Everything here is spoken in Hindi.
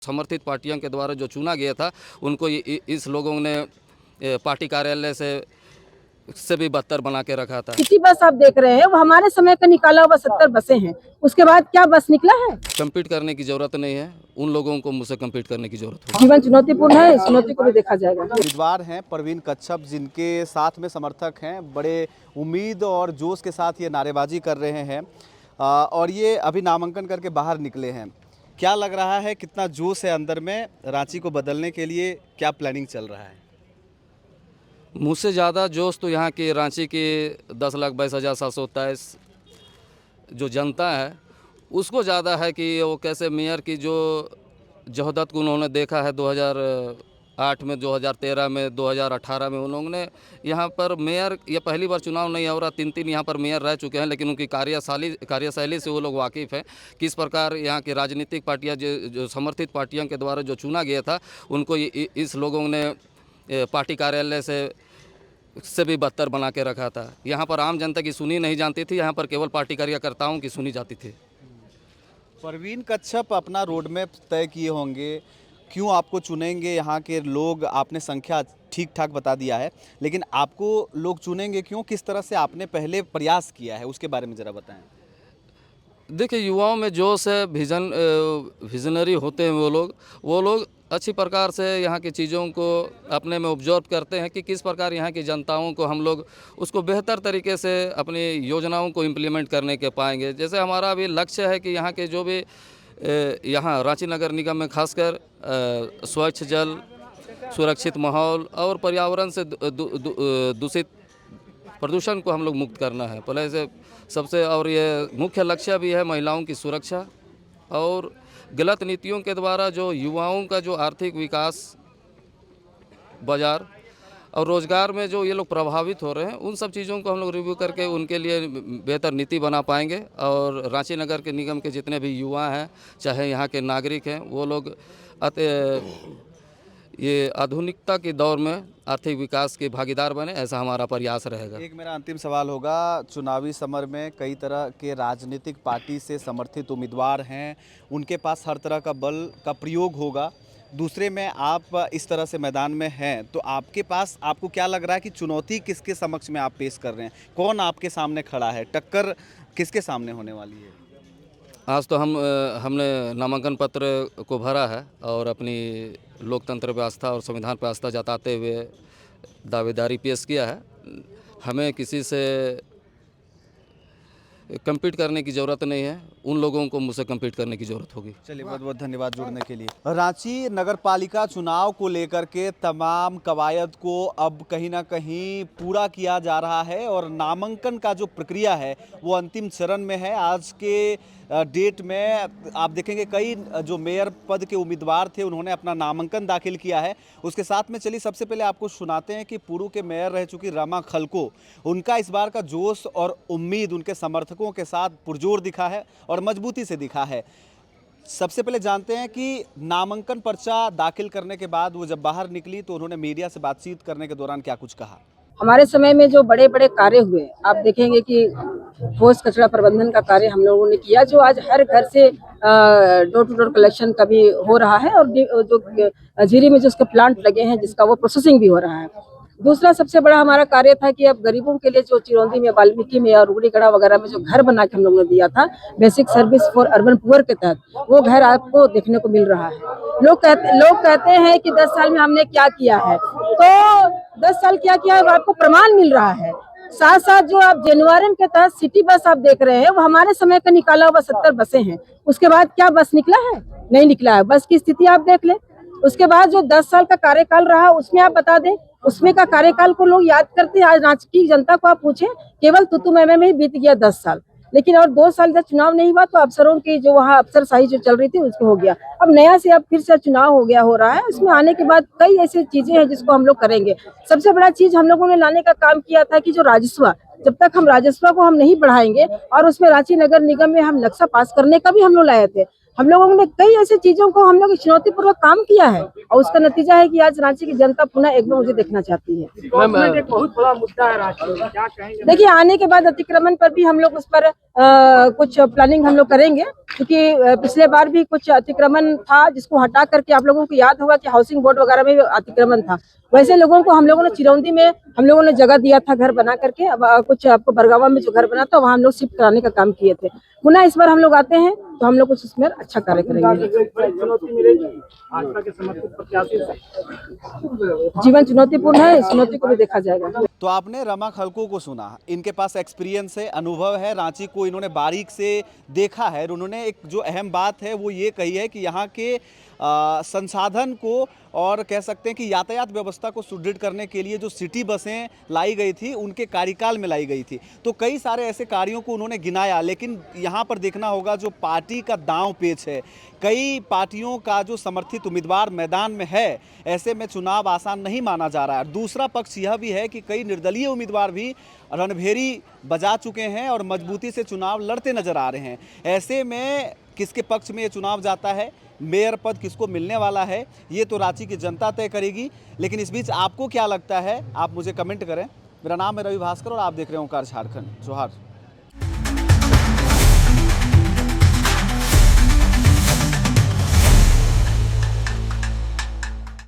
समर्थित पार्टियों के द्वारा जो चुना गया था उनको इस लोगों ने पार्टी कार्यालय से भी बदतर बना के रखा था। सिटी बस आप देख रहे हैं, वो हमारे समय का निकाला हुआ 70 बसें हैं। उसके बाद क्या बस निकला है? कम्पीट करने की जरूरत नहीं है, उन लोगों को मुझसे कम्पीट करने की जरूरत है। जीवन चुनौतीपूर्ण है, इस चुनौती को भी देखा जाएगा। उम्मीदवार हैं परवीन कच्छप, जिनके साथ में समर्थक हैं, बड़े उम्मीद और जोश के साथ ये नारेबाजी कर रहे हैं और ये अभी नामांकन करके बाहर निकले हैं। क्या लग रहा है, कितना जोश है अंदर में रांची को बदलने के लिए, क्या प्लानिंग चल रहा है? मुझसे ज़्यादा जोश तो यहाँ की रांची की 10,22,723 जो जनता है उसको ज़्यादा है कि वो कैसे मेयर की जो जहदत को उन्होंने देखा है 2008 में, 2013 में, 2018 में। उन्होंने यहाँ पर मेयर, ये पहली बार चुनाव नहीं हो रहा, 3 यहाँ पर मेयर रह चुके हैं, लेकिन उनकी कार्यशैली से वो लोग वाकिफ़ हैं। किस प्रकार यहाँ की राजनीतिक पार्टियाँ जो समर्थित पार्टियों के द्वारा जो चुना गया था उनको इस लोगों ने पार्टी कार्यालय से भी बदतर बना के रखा था। यहाँ पर आम जनता की सुनी नहीं जाती थी, यहाँ पर केवल पार्टी कार्यकर्ताओं की सुनी जाती थी। परवीन कच्छप अपना रोड मैप तय किए होंगे, क्यों आपको चुनेंगे यहाँ के लोग? आपने संख्या ठीक ठाक बता दिया है, लेकिन आपको लोग चुनेंगे क्यों? किस तरह से आपने पहले प्रयास किया है, उसके बारे में ज़रा बताएं। देखिए, युवाओं में जोश है, विजनरी होते हैं वो लोग अच्छी प्रकार से यहाँ की चीज़ों को अपने में ऑब्जर्व करते हैं कि किस प्रकार यहाँ की जनताओं को हम लोग उसको बेहतर तरीके से अपनी योजनाओं को इम्प्लीमेंट करने के पाएंगे। जैसे हमारा भी लक्ष्य है कि यहाँ के जो भी यहाँ रांची नगर निगम में खासकर स्वच्छ जल, सुरक्षित माहौल और पर्यावरण से दूषित प्रदूषण को हम लोग मुक्त करना है पहले से सबसे। और ये मुख्य लक्ष्य भी है महिलाओं की सुरक्षा और गलत नीतियों के द्वारा जो युवाओं का जो आर्थिक विकास, बाजार और रोज़गार में जो ये लोग प्रभावित हो रहे हैं, उन सब चीज़ों को हम लोग रिव्यू करके उनके लिए बेहतर नीति बना पाएंगे। और रांची नगर के निगम के जितने भी युवा हैं, चाहे यहाँ के नागरिक हैं, वो लोग ये आधुनिकता के दौर में आर्थिक विकास के भागीदार बने, ऐसा हमारा प्रयास रहेगा। एक मेरा अंतिम सवाल होगा, चुनावी समर में कई तरह के राजनीतिक पार्टी से समर्थित उम्मीदवार हैं, उनके पास हर तरह का बल का प्रयोग होगा। दूसरे में आप इस तरह से मैदान में हैं, तो आपके पास, आपको क्या लग रहा है कि चुनौती किसके समक्ष में आप पेश कर रहे हैं? कौन आपके सामने खड़ा है? टक्कर किसके सामने होने वाली है? आज तो हमने नामांकन पत्र को भरा है और अपनी लोकतंत्र पर आस्था और संविधान पर आस्था जताते हुए दावेदारी पेश किया है। हमें किसी से कम्पीट करने की ज़रूरत नहीं है, उन लोगों को मुझसे कम्पीट करने की ज़रूरत होगी। चलिए, बहुत बहुत धन्यवाद जुड़ने के लिए। रांची नगरपालिका चुनाव को लेकर के तमाम कवायद को अब कहीं ना कहीं पूरा किया जा रहा है और नामांकन का जो प्रक्रिया है वो अंतिम चरण में है। आज के डेट में आप देखेंगे कई जो मेयर पद के उम्मीदवार थे उन्होंने अपना नामांकन दाखिल किया है। उसके साथ में चलिए सबसे पहले आपको सुनाते हैं कि पूर्व के मेयर रह चुकी रमा खलको, उनका इस बार का जोश और उम्मीद उनके समर्थकों के साथ पुरजोर दिखा है और मजबूती से दिखा है। सबसे पहले जानते हैं कि नामांकन पर्चा दाखिल करने के बाद वो जब बाहर निकली तो उन्होंने मीडिया से बातचीत करने के दौरान क्या कुछ कहा। हमारे समय में जो बड़े बड़े कार्य हुए, आप देखेंगे कि ठोस कचरा प्रबंधन का कार्य हम लोगों ने किया, जो आज हर घर से डोर टू डोर कलेक्शन का भी हो रहा है और जो जीरी में जो उसके प्लांट लगे हैं जिसका वो प्रोसेसिंग भी हो रहा है। दूसरा सबसे बड़ा हमारा कार्य था कि अब गरीबों के लिए जो चिरौंदी में, वाल्मीकि में और रुड़ीगढ़ा वगैरह में जो घर बना के हम लोगों ने दिया था basic service for urban poor के तहत, वो घर आपको देखने को मिल रहा है। लोग कहते हैं कि 10 साल में हमने क्या किया है, तो 10 साल क्या किया है वो आपको प्रमाण मिल रहा है। साथ साथ जो आप जनवरी के तहत सिटी बस आप देख रहे हैं, वो हमारे समय का निकाला हुआ 70 बसें हैं। उसके बाद क्या बस निकला है? नहीं निकला है। बस की स्थिति आप देख लें। उसके बाद जो 10 साल का कार्यकाल रहा उसमें आप बता दें, उसमें का कार्यकाल को लोग याद करते हैं। आज रांची की जनता को आप पूछें, केवल तुतु में ही बीत गया 10 साल, लेकिन और 2 साल जब चुनाव नहीं हुआ तो अफसरों की जो वहाँ अफसरशाही जो चल रही थी उसको हो गया। अब नया से अब फिर से चुनाव हो रहा है। उसमें आने के बाद कई ऐसी चीजें हैं जिसको हम लोग करेंगे। सबसे बड़ा चीज हम लोगों ने लाने का काम किया था कि जो राजस्व, जब तक हम राजस्व को हम नहीं बढ़ाएंगे, और उसमें रांची नगर निगम में हम नक्शा पास करने का भी हम लोग लाए थे। हम लोगों ने कई ऐसी चीजों को हम लोग चुनौतीपूर्वक काम किया है और उसका नतीजा है कि आज रांची की जनता पुनः एक बार मुझे देखना चाहती है। एक बहुत बड़ा मुद्दा है रांची में, क्या कहेंगे? देखिए, आने के बाद अतिक्रमण पर भी हम लोग उस पर कुछ प्लानिंग हम लोग करेंगे, क्योंकि पिछले बार भी कुछ अतिक्रमण था जिसको हटा करके आप लोगों को याद होगा कि हाउसिंग बोर्ड वगैरह में भी अतिक्रमण था। वैसे लोगों को हम लोगों ने चिरौंदी में हम लोगों ने जगह दिया था घर बना करके, अब कुछ आपको बरगावा में जो घर बना था वहाँ हम लोग शिफ्ट कराने का काम किए थे। पुनः इस बार हम लोग आते हैं तो हम लोग कुछ इसमें अच्छा कार्य करेंगे। चुनौती मिलेगी भाजपा के समर्थित प्रत्याशी से। जीवन चुनौतीपूर्ण है, इस चुनौती को भी देखा जाएगा। तो आपने रमा खलको को सुना, इनके पास एक्सपीरियंस है, अनुभव है, रांची को इन्होंने बारीक से देखा है और उन्होंने एक जो अहम बात है वो ये कही है कि यहाँ के संसाधन को और कह सकते हैं कि यातायात व्यवस्था को सुदृढ़ करने के लिए जो सिटी बसें लाई गई थी उनके कार्यकाल में लाई गई थी। तो कई सारे ऐसे कार्यों को उन्होंने गिनाया, लेकिन यहाँ पर देखना होगा जो पार्टी का दांव पेच है, कई पार्टियों का जो समर्थित उम्मीदवार मैदान में है, ऐसे में चुनाव आसान नहीं माना जा रहा है। दूसरा पक्ष यह भी है कि कई निर्दलीय उम्मीदवार भी रणभेरी बजा चुके हैं और मजबूती से चुनाव लड़ते नजर आ रहे हैं। ऐसे में किसके पक्ष में ये चुनाव जाता है, मेयर पद किसको मिलने वाला है, ये तो रांची की जनता तय करेगी। लेकिन इस बीच आपको क्या लगता है, आप मुझे कमेंट करें। मेरा नाम है रवि भास्कर और आप देख रहे हो ओंकार झारखंड। जोहार।